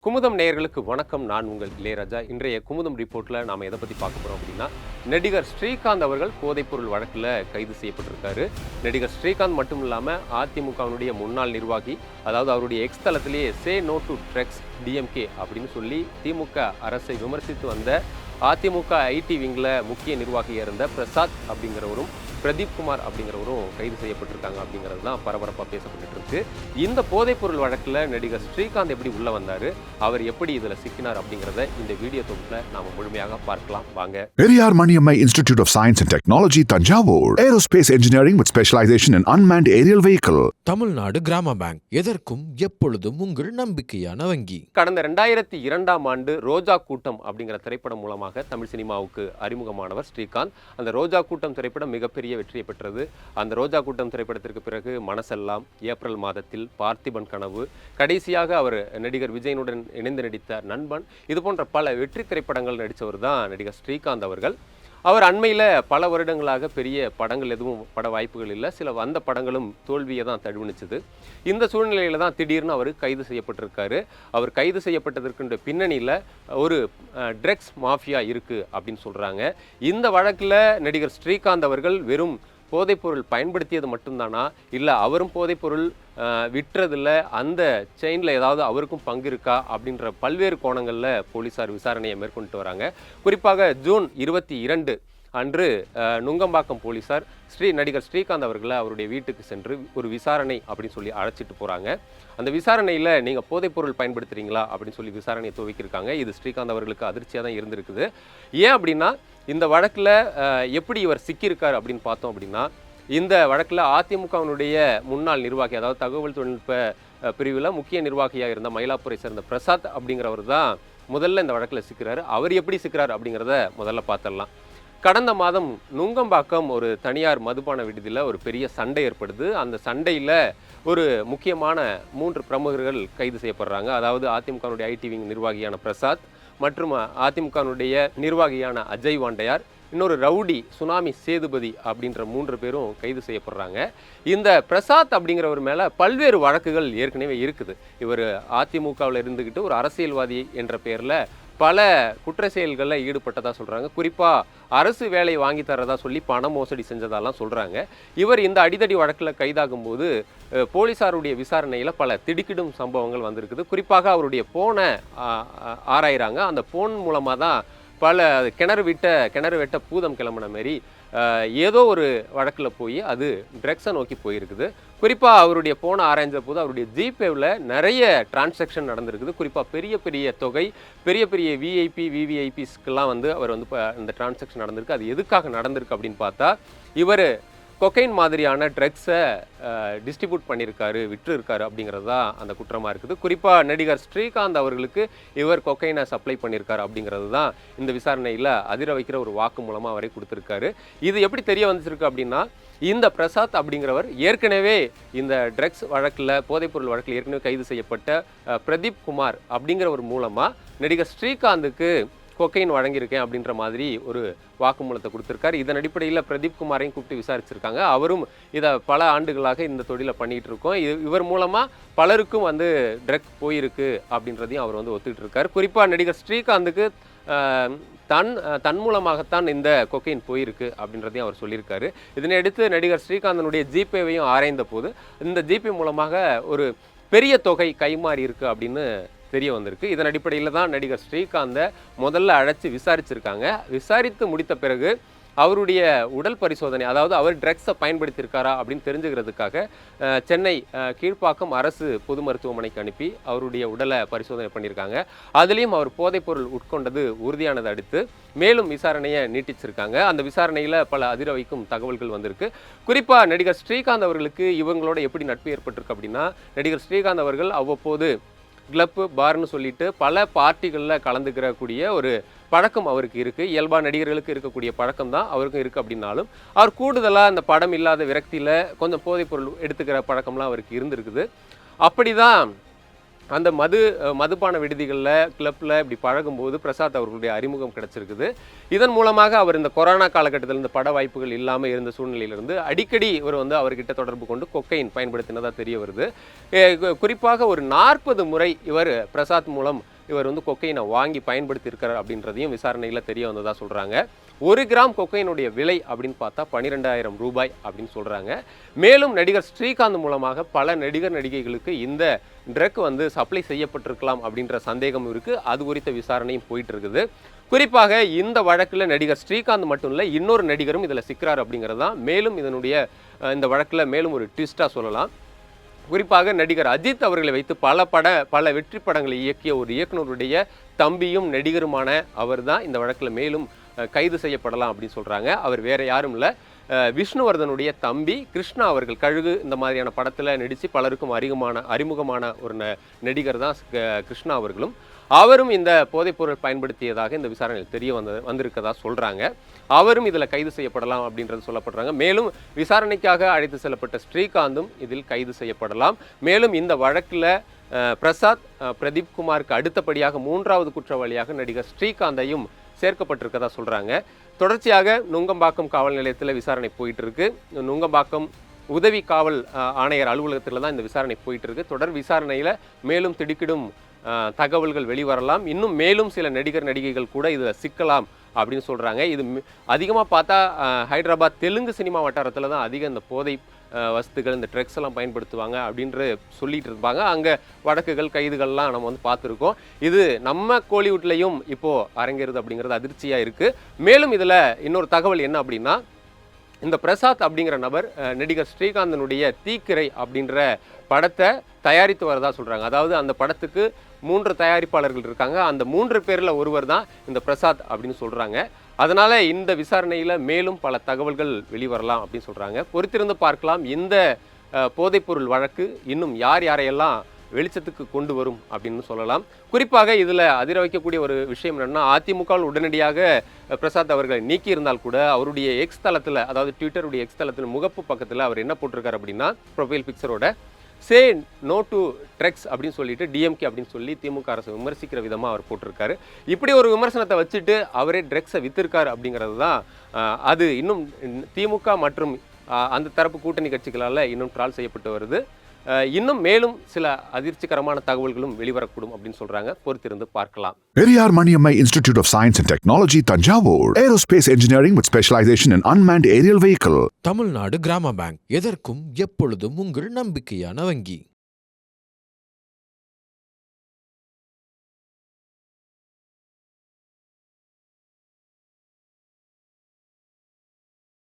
குமுதம் நேயர்களுக்கு வணக்கம். நான் உங்கள் இளையராஜா. இன்றைய குமுதம் ரிப்போர்ட்டில் நாம் எதை பற்றி பார்க்க போகிறோம் அப்படின்னா, நடிகர் ஸ்ரீகாந்த் அவர்கள் போதைப்பொருள் வழக்கில் கைது செய்யப்பட்டிருக்காரு. நடிகர் ஸ்ரீகாந்த் மட்டும் இல்லாமல் அதிமுகவினுடைய முன்னாள் நிர்வாகி, அதாவது அவருடைய எக்ஸ் தளத்திலேயே say no to drugs DMK அப்படின்னு சொல்லி திமுக அரசை விமர்சித்து வந்த அதிமுக ஐடி விங்கில் முக்கிய நிர்வாகியாக இருந்த பிரசாத் அப்படிங்கிறவரும் பிரதீப் குமார் அப்படிங்கிறவரும் கைது செய்யப்பட்டிருக்காங்க அப்படிங்கிறது தான் பரபரப்பாக பேசப்பட்டு இருக்கு. இந்த போதைப்பொருள் வழக்கில் நடிகர் ஸ்ரீகாந்த் எப்படி உள்ள வந்தார், அவர் எப்படி இதில் சிக்கினார் அப்படிங்கிறத இந்த வீடியோ தொகுப்பில் நாம முழுமையாக பார்க்கலாம் வாங்க. Periyar Maniammai institute of science and technology, Thanjavur. Aerospace engineering with specialisation in unmanned aerial vehicle. Tamil Nadu Grama bank, எதற்கும் எப்பொழுதும் உங்கள் நம்பிக்கையான வங்கி. கடந்த 2002ஆம் ஆண்டு ரோஜா கூட்டம் அப்படிங்கிற திரைப்படம் மூலமாக தமிழ் சினிமாவுக்கு அறிமுகமானவர் ஸ்ரீகாந்த். அந்த ரோஜா கூட்டம் திரைப்படம் மிகப்பெரிய வெற்றியை பெற்றது. அந்த ரோஜா கூட்டம் திரைப்படத்திற்கு பிறகு மனசெல்லாம், ஏப்ரல் மாதத்தில், பார்த்திபன் கனவு, கடைசியாக அவர் நடிகர் விஜயனுடன் இணைந்து நடித்த நண்பன், இது போன்ற பல வெற்றி திரைப்படங்கள் நடித்தவர் தான் நடிகர் ஸ்ரீகாந்த் அவர்கள். அவர் அண்மையில் பல வருடங்களாக பெரிய படங்கள் எதுவும் பட வாய்ப்புகள் இல்லை. சில வந்த படங்களும் தோல்வியை தான் தழுவினுச்சுது. இந்த சூழ்நிலையில் தான் திடீர்னு அவர் கைது செய்யப்பட்டிருக்காரு. அவர் கைது செய்யப்பட்டதற்கு பின்னணியில் ஒரு ட்ரக்ஸ் மாஃபியா இருக்குது அப்படின்னு சொல்கிறாங்க. இந்த வழக்கில் நடிகர் ஸ்ரீகாந்த் அவர்கள் வெறும் போதைப்பொருள் பயன்படுத்தியது மட்டும்தானா, இல்லை அவரும் போதைப்பொருள் விட்டுறதில்ல, அந்த செயினில் ஏதாவது அவருக்கும் பங்கு இருக்கா அப்படின்ற பல்வேறு கோணங்களில் போலீஸார் விசாரணையை மேற்கொண்டு வராங்க. குறிப்பாக ஜூன் 22 அன்று நுங்கம்பாக்கம் போலீஸார் நடிகர் ஸ்ரீகாந்த் அவர்களை அவருடைய வீட்டுக்கு சென்று ஒரு விசாரணை அப்படின்னு சொல்லி அழைச்சிட்டு போகிறாங்க. அந்த விசாரணையில் நீங்கள் போதைப்பொருள் பயன்படுத்துகிறீங்களா அப்படின்னு சொல்லி விசாரணையை துவக்கியிருக்காங்க. இது ஸ்ரீகாந்த் அவர்களுக்கு அதிர்ச்சியாக தான் இருந்திருக்குது. ஏன் அப்படின்னா, இந்த வழக்கில் எப்படி இவர் சிக்கியிருக்கார் அப்படின்னு பார்த்தோம் அப்படின்னா, இந்த வழக்கில் அதிமுகவினுடைய முன்னாள் நிர்வாகி, அதாவது தகவல் தொழில்நுட்ப பிரிவில் முக்கிய நிர்வாகியாக இருந்த மயிலாப்பூரை சேர்ந்த பிரசாத் அப்படிங்கிறவர் தான் முதல்ல இந்த வழக்கில் சிக்கிறார். அவர் எப்படி சிக்கிறார் அப்படிங்கிறத முதல்ல பார்த்துடலாம். கடந்த மாதம் நுங்கம்பாக்கம் ஒரு தனியார் மதுபான விடுதியில் ஒரு பெரிய சண்டை ஏற்படுது. அந்த சண்டையில் ஒரு முக்கியமான 3 பிரமுகர்கள் கைது செய்யப்படுறாங்க. அதாவது அதிமுகனுடைய ஐடி விங் நிர்வாகியான பிரசாத் மற்றும் அதிமுகனுடைய நிர்வாகியான அஜய் வாண்டையார், இன்னொரு ரவுடி சுனாமி சேதுபதி அப்படின்ற 3 பேரும் கைது செய்யப்படுறாங்க. இந்த பிரசாத் அப்படிங்கிறவர் மேலே பல்வேறு வழக்குகள் ஏற்கனவே இருக்குது. இவர் அதிமுகவில் இருந்துக்கிட்டு ஒரு அரசியல்வாதி என்ற பெயரில் பல குற்ற செயல்களில் ஈடுபட்டதாக சொல்கிறாங்க. குறிப்பாக அரசு வேலை வாங்கி தரதா சொல்லி பண மோசடி செஞ்சதாலாம் சொல்கிறாங்க. இவர் இந்த அடிதடி வழக்கில் கைதாகும் போது போலீஸாருடைய விசாரணையில் பல திடுக்கிடும் சம்பவங்கள் வந்திருக்குது. குறிப்பாக அவருடைய போனை ஆராயிறாங்க. அந்த போன் மூலமாக தான் பல கிணறு வெட்ட பூதம் கிளம்பின மாரி ஏதோ ஒரு வழக்கில் போய் அது ட்ரக்ஸை நோக்கி போயிருக்குது. குறிப்பாக அவருடைய போனை ஆராய்ஞ்ச போது அவருடைய ஜிபேவில் நிறைய டிரான்சாக்ஷன் நடந்திருக்குது. குறிப்பாக பெரிய பெரிய தொகை, பெரிய பெரிய விவிஐபிஸ்க்கெல்லாம் அவர் இந்த டிரான்சாக்ஷன் நடந்திருக்கு. அது எதுக்காக நடந்திருக்கு அப்படின்னு பார்த்தா, இவர் கொக்கைன் மாதிரியான ட்ரக்ஸை டிஸ்ட்ரிபியூட் பண்ணியிருக்காரு, விற்றுருக்காரு அப்படிங்கிறது தான் அந்த குற்றமாக இருக்குது. குறிப்பாக நடிகர் ஸ்ரீகாந்த் அவர்களுக்கு இவர் கொக்கைனை சப்ளை பண்ணியிருக்காரு அப்படிங்கிறது தான் இந்த விசாரணையில் அதிர வைக்கிற ஒரு வாக்கு மூலமாக அவரை கொடுத்துருக்காரு. இது எப்படி தெரிய வந்துருக்கு அப்படின்னா, இந்த பிரசாத் அப்படிங்கிறவர் ஏற்கனவே இந்த ட்ரக்ஸ் வழக்கில், போதைப்பொருள் வழக்கில் ஏற்கனவே கைது செய்யப்பட்ட பிரதீப் குமார் அப்படிங்கிறவர் மூலமாக நடிகர் ஸ்ரீகாந்துக்கு கொக்கைன் வழங்கியிருக்கேன் அப்படின்ற மாதிரி ஒரு வாக்குமூலத்தை கொடுத்துருக்காரு. இதன் அடிப்படையில் பிரதீப் குமாரையும் கூப்பிட்டு விசாரிச்சிருக்காங்க. அவரும் இதை பல ஆண்டுகளாக இந்த தொழிலை பண்ணிகிட்டு இருக்கோம், இவர் மூலமாக பலருக்கும் ட்ரக் போயிருக்கு அப்படின்றதையும் அவர் ஒத்துக்கிட்டு இருக்கார். குறிப்பாக நடிகர் ஸ்ரீகாந்துக்கு தன் மூலமாகத்தான் இந்த கொக்கைன் போயிருக்கு அப்படின்றதையும் அவர் சொல்லியிருக்காரு. இதனையடுத்து நடிகர் ஸ்ரீகாந்தனுடைய ஜிபேவையும் ஆராய்ந்த போது இந்த ஜிபே மூலமாக ஒரு பெரிய தொகை கைமாறி இருக்கு அப்படின்னு தெரிய வந்திருக்கு. இதன் அடிப்படையில் தான் நடிகர் ஸ்ரீகாந்தை முதல்ல அழைச்சி விசாரிச்சிருக்காங்க. விசாரித்து முடித்த பிறகு அவருடைய உடல் பரிசோதனை, அதாவது அவர் ட்ரக்ஸை பயன்படுத்தியிருக்காரா அப்படின்னு தெரிஞ்சுக்கிறதுக்காக சென்னை கீழ்ப்பாக்கம் அரசு பொது மருத்துவமனைக்கு அனுப்பி அவருடைய உடலை பரிசோதனை பண்ணியிருக்காங்க. அதுலேயும் அவர் போதைப்பொருள் உட்கொண்டது உறுதியானதை அடுத்து மேலும் விசாரணையை நீட்டிச்சிருக்காங்க. அந்த விசாரணையில் பல அதிர வைக்கும் தகவல்கள் வந்திருக்கு. குறிப்பாக நடிகர் ஸ்ரீகாந்த் அவர்களுக்கு இவங்களோட எப்படி நட்பு ஏற்பட்டிருக்கு அப்படின்னா, நடிகர் ஸ்ரீகாந்த் அவர்கள் அவ்வப்போது கிளப்பு பார்னு சொல்லிட்டு பல பார்ட்டிகளில் கலந்துக்கிறக்கூடிய ஒரு பழக்கம் அவருக்கு இருக்குது. இயல்பாக நடிகர்களுக்கு இருக்கக்கூடிய பழக்கம் தான் அவருக்கும் இருக்குது. அப்படின்னாலும் அவர் கூடுதலாக அந்த படம் இல்லாத விரக்தியில் கொஞ்சம் போதைப்பொருள் எடுத்துக்கிற பழக்கம்லாம் அவருக்கு இருந்திருக்குது. அப்படி தான் அந்த மதுபான விடுதிகளில் கிளப்பில் இப்படி பழகும்போது பிரசாத் அவர்களுடைய அறிமுகம் கிடைச்சிருக்குது. இதன் மூலமாக அவர் இந்த கொரோனா காலகட்டத்தில் இந்த பட வாய்ப்புகள் இல்லாமல் இருந்த சூழ்நிலையிலிருந்து அடிக்கடி இவர் அவர்கிட்ட தொடர்பு கொண்டு கொக்கைன் பயன்படுத்தினதாக தெரிய வருது. குறிப்பாக ஒரு 40 முறை இவர் பிரசாத் மூலம் இவர் கொக்கைனை வாங்கி பயன்படுத்தி இருக்கிறார் அப்படின்றதையும் விசாரணையில் தெரிய வந்ததாக சொல்கிறாங்க. 1 கிராம் கொக்கைனுடைய விலை அப்படின்னு பார்த்தா 12,000 ரூபாய் அப்படின்னு சொல்கிறாங்க. மேலும் நடிகர் ஸ்ரீகாந்த் மூலமாக பல நடிகர் நடிகைகளுக்கு இந்த ட்ரக் சப்ளை செய்யப்பட்டிருக்கலாம் அப்படின்ற சந்தேகம் இருக்குது. அது குறித்த விசாரணையும் போயிட்டு இருக்குது. குறிப்பாக இந்த வழக்கில் நடிகர் ஸ்ரீகாந்த் மட்டும் இல்லை, இன்னொரு நடிகரும் இதில் சிக்கிறார் அப்படிங்கிறது தான் மேலும் இந்த வழக்கில் மேலும் ஒரு ட்விஸ்டாக சொல்லலாம். குறிப்பாக நடிகர் அஜித் அவர்களை வைத்து பல வெற்றி படங்களை இயக்கிய ஒரு இயக்குனருடைய தம்பியும் நடிகருமான அவர் தான் இந்த வழக்கில் மேலும் கைது செய்யப்படலாம் அப்படின்னு சொல்கிறாங்க. அவர் வேற யாரும் இல்லை, விஷ்ணுவர்தனுடைய தம்பி கிருஷ்ணா அவர்கள். கழுகு இந்த மாதிரியான படத்தில் நடித்து பலருக்கும் அறிமுகமான ஒரு நடிகர் தான் கிருஷ்ணா அவர்களும். அவரும் இந்த போதைப்பொருள் பயன்படுத்தியதாக இந்த விசாரணையில் தெரிய வந்திருக்கதா சொல்கிறாங்க. அவரும் இதில் கைது செய்யப்படலாம் அப்படின்றது சொல்லப்படுறாங்க. மேலும் விசாரணைக்காக அழைத்து செல்லப்பட்ட ஸ்ரீகாந்தும் இதில் கைது செய்யப்படலாம். மேலும் இந்த வழக்கில் பிரசாத், பிரதீப் குமாருக்கு அடுத்தபடியாக 3வது குற்றவாளியாக நடிகர் ஸ்ரீகாந்தையும் சேர்க்கப்பட்டிருக்கதா சொல்கிறாங்க. தொடர்ச்சியாக நுங்கம்பாக்கம் காவல் நிலையத்தில் விசாரணை போயிட்டு இருக்கு. நுங்கம்பாக்கம் உதவி காவல் ஆணையர் அலுவலகத்தில் தான் இந்த விசாரணை போயிட்டு இருக்கு. தொடர் விசாரணையில் மேலும் திடுக்கிடும் தகவல்கள் வெளிவரலாம். இன்னும் மேலும் சில நடிகர் நடிகைகள் கூட இதில் சிக்கலாம் அப்படின்னு சொல்கிறாங்க. இது அதிகமாக பார்த்தா ஹைதராபாத் தெலுங்கு சினிமா வட்டாரத்தில் தான் அதிகம் இந்த போதை வஸ்துகள், இந்த ட்ரக்ஸ் எல்லாம் பயன்படுத்துவாங்க அப்படின்ற சொல்லிட்டு இருப்பாங்க. அங்கே வழக்குகள் கைதுகள்லாம் நம்ம பார்த்துருக்கோம். இது நம்ம கோலிவுட்லேயும் இப்போது அரங்கேறுது அப்படிங்கிறது அதிர்ச்சியாக இருக்குது. மேலும் இதில் இன்னொரு தகவல் என்ன அப்படின்னா, இந்த பிரசாத் அப்படிங்கிற நபர் நடிகர் ஸ்ரீகாந்தனுடைய தீக்கிரை அப்படின்ற படத்தை தயாரித்து வரதா சொல்கிறாங்க. அதாவது அந்த படத்துக்கு 3 தயாரிப்பாளர்கள் இருக்காங்க. அந்த 3 பேரில் ஒருவர் தான் இந்த பிரசாத் அப்படின்னு சொல்கிறாங்க. அதனால் இந்த விசாரணையில் மேலும் பல தகவல்கள் வெளிவரலாம் அப்படின்னு சொல்கிறாங்க. பொறுத்திருந்து பார்க்கலாம். இந்த போதைப்பொருள் வழக்கு இன்னும் யாரையெல்லாம் வெளிச்சத்துக்கு கொண்டு வரும் அப்படின்னு சொல்லலாம். குறிப்பாக இதில் அதிர வைக்கக்கூடிய ஒரு விஷயம் என்னென்னா, அதிமுகவில் உடனடியாக பிரசாத் அவர்களை நீக்கியிருந்தால் கூட அவருடைய எக்ஸ் தளத்தில், அதாவது ட்விட்டருடைய எக்ஸ் தளத்தில் முகப்பு பக்கத்தில் அவர் என்ன போட்டிருக்காரு அப்படின்னா, ப்ரொஃபைல் பிக்சரோட சே நோ டு ட்ரக்ஸ் அப்படின்னு சொல்லிட்டு டிஎம்கே அப்படின்னு சொல்லி திமுக அரசு விமர்சிக்கிற விதமாக அவர் போட்டிருக்காரு. இப்படி ஒரு விமர்சனத்தை வச்சுட்டு அவரே ட்ரக்ஸை வித்திருக்காரு அப்படிங்கிறது தான் அது இன்னும் திமுக மற்றும் அந்த தரப்பு கூட்டணி கட்சிகளால் இன்னும் ட்ரால் செய்யப்பட்டு வருது. இன்னும் மேலும் சில அதிர்ச்சிகரமான தகவல்களும் வெளிவரக்கூடும் அப்படின்னு சொல்றாங்க. பொறுத்திருந்து பார்க்கலாம். Periyar Maniammai Institute of Science and Technology, Tanjavur. Aerospace engineering with specialization in unmanned aerial vehicle. Tamil Nadu Grama bank, எதற்கும் எப்பொழுதும் உங்கள் நம்பிக்கையான வங்கி.